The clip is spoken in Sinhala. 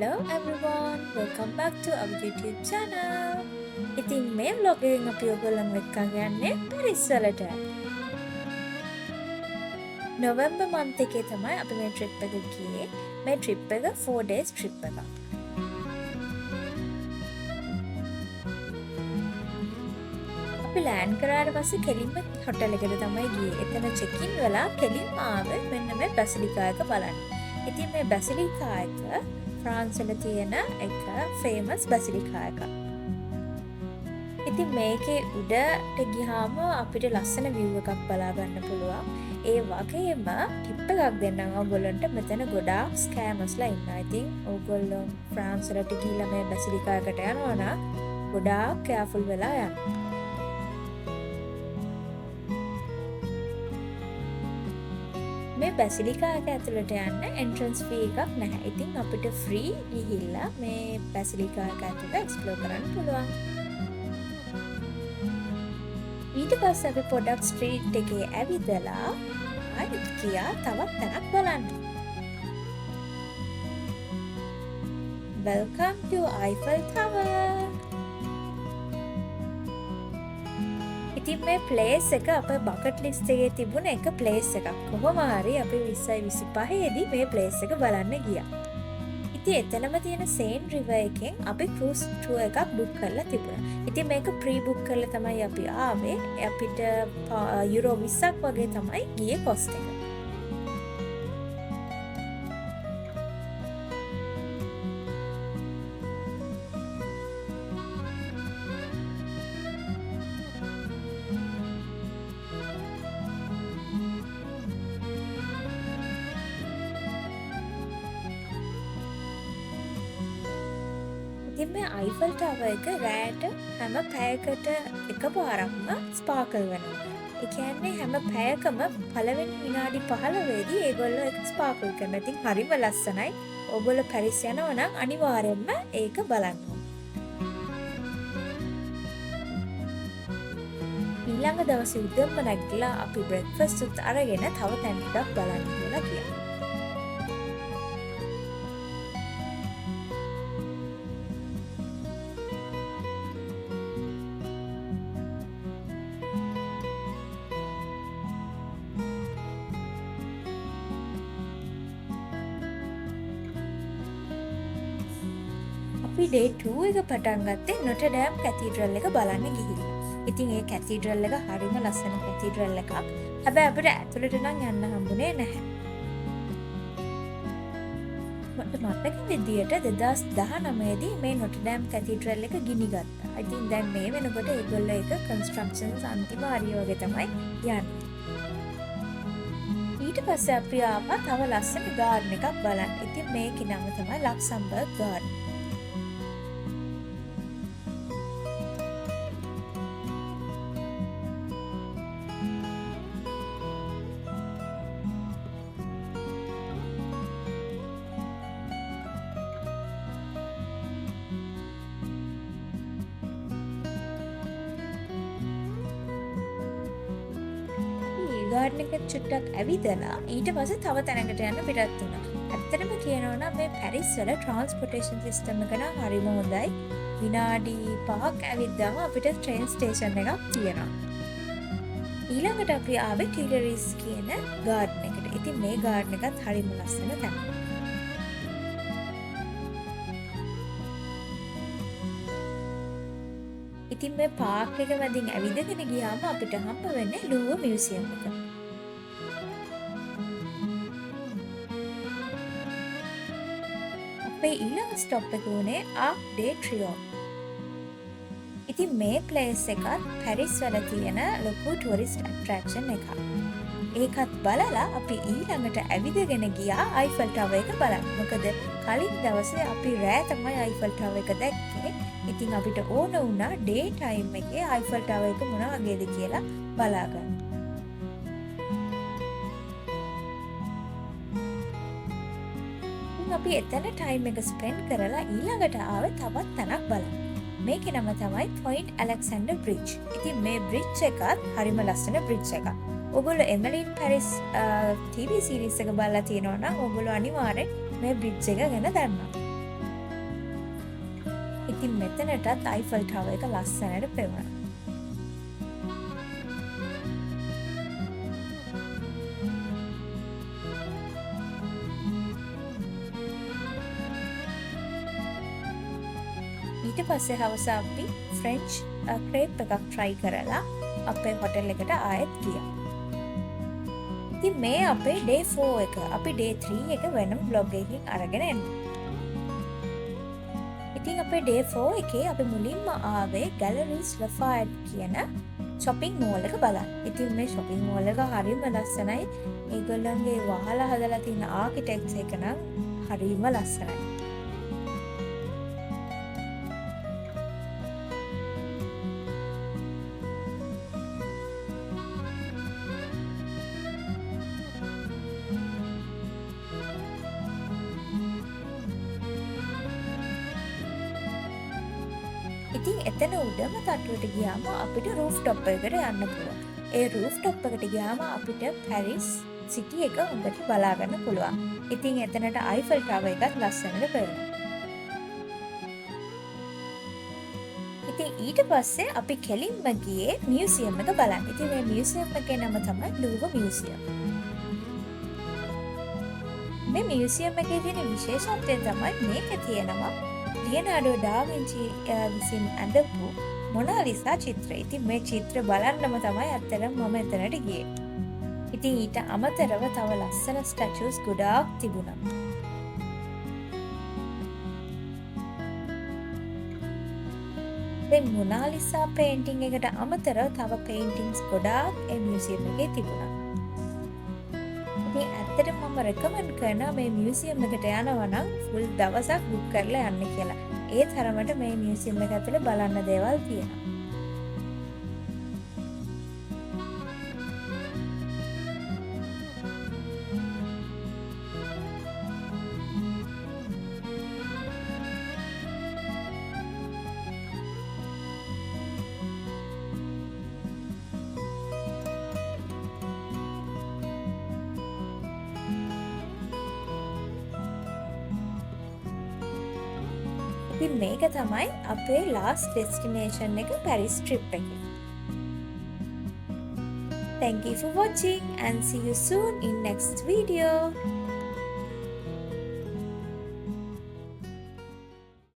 Hello everyone, welcome back to our YouTube channel. ඉතින් මේ vlog එකෙන් අපි ඔයගොල්ලන්ව එක්කන් යන්නේ පැරිස් වලට. November month එකේ තමයි අපි මේ trip එක ගියේ. මේ trip එක 4 days trip එකක්. අපි land කරාට පස්සේ කෙලින්ම hotel එකට තමයි ගියේ. එතන check in වෙලා කෙලින්ම ආවේ මෙන්න මේ බැසිලිකා එක බලන්න. ඉතින් මේ බැසිලිකා එක ෆ්‍රාන්ස් වල තියෙන එක ෆේමස් බැසිලිකා එකක්. ඉතින් මේකේ උඩට ගියාම අපිට ලස්සන view එකක් බලා ගන්න පුළුවන්. ඒ වගේම ටිප් එකක් දෙන්නම් ඔයගොල්ලන්ට. මෙතන ගොඩාක් ස්කෑමර්ස්ලා ඉන්නවා. ඉතින් ඔයගොල්ලෝ ෆ්‍රාන්ස් වලට ගිහිල්ලා මේ බැසිලිකා එකට යනවා නම් ගොඩාක් කෑර්ෆුල් වෙලා යන්න. මේ බැසිලිකා එක ඇතුළට යන්න entrance fee එකක් නැහැ. ඉතින් අපිට free ගිහිල්ලා මේ බැසිලිකා එක ඇතුළට explore කරන්න පුළුවන්. ඊට පස්සේ අපි පොඩක් street එකේ ඇවිදලා ආයෙත් ගියා තවත් තැනක් බලන්න. Welcome to Eiffel Tower. ඉතින් මේ ප්ලේස් එක අපේ බකට් ලිස්ට් එකේ තිබුණ එක ප්ලේස් එකක්. කොහොම හරි අපි 2025 දී මේ ප්ලේස් එක බලන්න ගියා. ඉතින් එතනම තියෙන සේන් රිවර් එකෙන් අපි cruise tour එකක් book කරලා තිබුණා. ඉතින් මේක pre book කරලා තමයි අපි ආවේ. අපිට යුරෝ 20ක් වගේ තමයි ගියේ cost එක. ඉතින් මේ Eiffel Tower එක රෑට හැම පැයකට එකපාරක්ම ස්පාර්කල් වෙනවා. ඒ කියන්නේ හැම පැයකම පළවෙනි විනාඩි 15 දී ඒගොල්ලෝ ඒක ස්පාර්කල් කරනවා. ඉතින් හරිම ලස්සනයි. ඔයගොල්ලෝ පැරිස් යනවා නම් අනිවාර්යෙන්ම ඒක බලන්න. ඊළඟ දවසේ උදේම නැගිටලා අපි බ්‍රෙක්ෆාස්ට් උත් අරගෙන තව තැන් ටිකක් බලන්න කියලා ගියා. අපි day 2 එක පටන් ගත්තේ Notre Dame Cathedral එක බලන්න ගිහිල්ලා. ඉතින් ඒ කැතීඩ්‍රල් එක හරිම ලස්සන කැතීඩ්‍රල් එකක්. හැබැයි අපිට ඇතුළට නම් යන්න හම්බුනේ නැහැ. මට මතක විදියට 2019 දී මේ Notre Dame Cathedral එක ගිනි ගත්තා. ඉතින් දැන් මේ වෙනකොට ඒගොල්ලෝ ඒක constructions අන්තිම හරිය වගේ තමයි යන්නේ. ඊට පස්සේ අපි ආවා තව ලස්සන garden එකක් බලන්න. ඉතින් මේකේ නම තමයි Luxembourg Garden. ගාඩන් එකෙන් චුට්ටක් ඇවිදලා ඊට පස්සේ තව තැනකට යන්න පිටත් වුණා. ඇත්තටම කියනවා නම් මේ පැරිස් වල ට්‍රාන්ස්පෝර්ටේෂන් සිස්ටම් එක නම් හරිම හොඳයි. විනාඩි 5ක් ඇවිද්දාම අපිට ට්‍රේන් ස්ටේෂන් එකක් තියෙනවා. ඊළඟට අපි ආවේ ටිලරිස් කියන ගාඩන් එකට. ඉතින් මේ ගාඩන් එකත් හරිම ලස්සන තැනක්. ඉතින් මේ පාර්ක් එක මැදින් ඇවිදගෙන ගියාම අපිට හම්බ වෙන්නේ ලූවර් මියුසියම් එක. අපේ ඊළඟ ස්ටොප් එක උනේ Arc de Triomphe. ඉතින් මේ ප්ලේස් එකත් පැරිස් වල තියෙන ලොකු ටුරිස්ට් ඇට්‍රැක්ෂන් එකක්. ඒකත් බලලා අපි ඊළඟට ඇවිදගෙන ගියා Eiffel Tower එක බලන්න. මොකද කලින් දවසේ අපි රෑ තමයි Eiffel Tower එක දැක්කේ. ඉතින් අපිට ඕන වුණා ඩේ ටයිම් එකේ Eiffel Tower එක මොන වගේද කියලා බලාගන්න. ඉතින් අපි එතන ටයිම් එක ස්පෙන්ඩ් කරලා ඊළඟට ආවේ තවත් තැනක් බලන්න. මේකේ නම තමයි Point Alexander Bridge. ඉතින් මේ bridge එකත් හරිම ලස්සන bridge එකක්. ඔයගොල්ලෝ එමලින් පැරිස් TV series එක බලලා තියෙනවා නම් ඔයගොල්ලෝ අනිවාර්යෙන් මේ bridge එක ගැන දන්නවා. ඉතින් මෙතනටත් අයිෆල් ටවර් එක ලස්සනට පෙවුණා. ඊට පස්සේ හවස අපි ෆ්‍රෙන්ච් ක්‍රේප් එකක් try කරලා අපේ හොටෙල් එකට ආයෙත් ගියා. ඉතින් මේ අපේ day 4 එක. අපි day 3 එක වෙනම vlog එකකින් අරගෙන එනවා. ඉතින් අපේ day 4 එකේ අපි මුලින්ම ආවේ Galeries Lafayette කියන shopping mall එක බලන්න. ඉතින් මේ shopping mall එක හරිම ලස්සනයි. ඒගොල්ලන්ගේ වහලා හදලා තියෙන ආකිටෙක්චර් එක නම් හරිම ලස්සනයි. ඉතින් එතන උඩම තට්ටුවට ගියාම අපිට රූෆ්ටොප් එකකට යන්න පුළුවන්. ඒ රූෆ්ටොප් එකට ගියාම අපිට පැරිස් සිටි එක හොඳට බලා ගන්න පුළුවන්. ඉතින් එතනට අයිෆල් ටවර් එකත් ලස්සනට පේනවා. ඉතින් ඊට පස්සේ අපි කෙලින්ම ගියේ මියුසියම් එක බලන්න. ඉතින් මේ මියුසියම් එකේ නම තමයි ලූවර් මියුසියම්. මේ මියුසියම් එකේ තියෙන විශේෂත්වය තමයි මේකේ තියෙනවා ලියනාඩෝ ඩා වින්චි විසින් ඇඳපු මොනාලිසා චිත්‍රය. ඉතින් මේ චිත්‍ර බලන්නම තමයි ඇත්තටම මම එතනට ගියේ. ඉතින් ඊට අමතරව තව ලස්සන ස්ටැචුස් ගොඩාක් තිබුණා. මේ මොනාලිසා පේන්ටිං එකට අමතරව තව පේන්ටින්ග්ස් ගොඩාක් ඒ මියුසියම් එකේ තිබුණා. ඉතින් ඇත්තටම මම රෙකමන්ඩ් කරනවා මේ මියුසියම් එකට යනවා නම් ෆුල් දවසක් බුක් කරලා යන්න කියලා. ඒ තරමට මේ මියුසියම් එක ඇතුලේ බලන්න දේවල් තියෙනවා. ඉතින් මේක තමයි අපේ last destination එක Paris trip එක. Thank you for watching and see you soon in next video.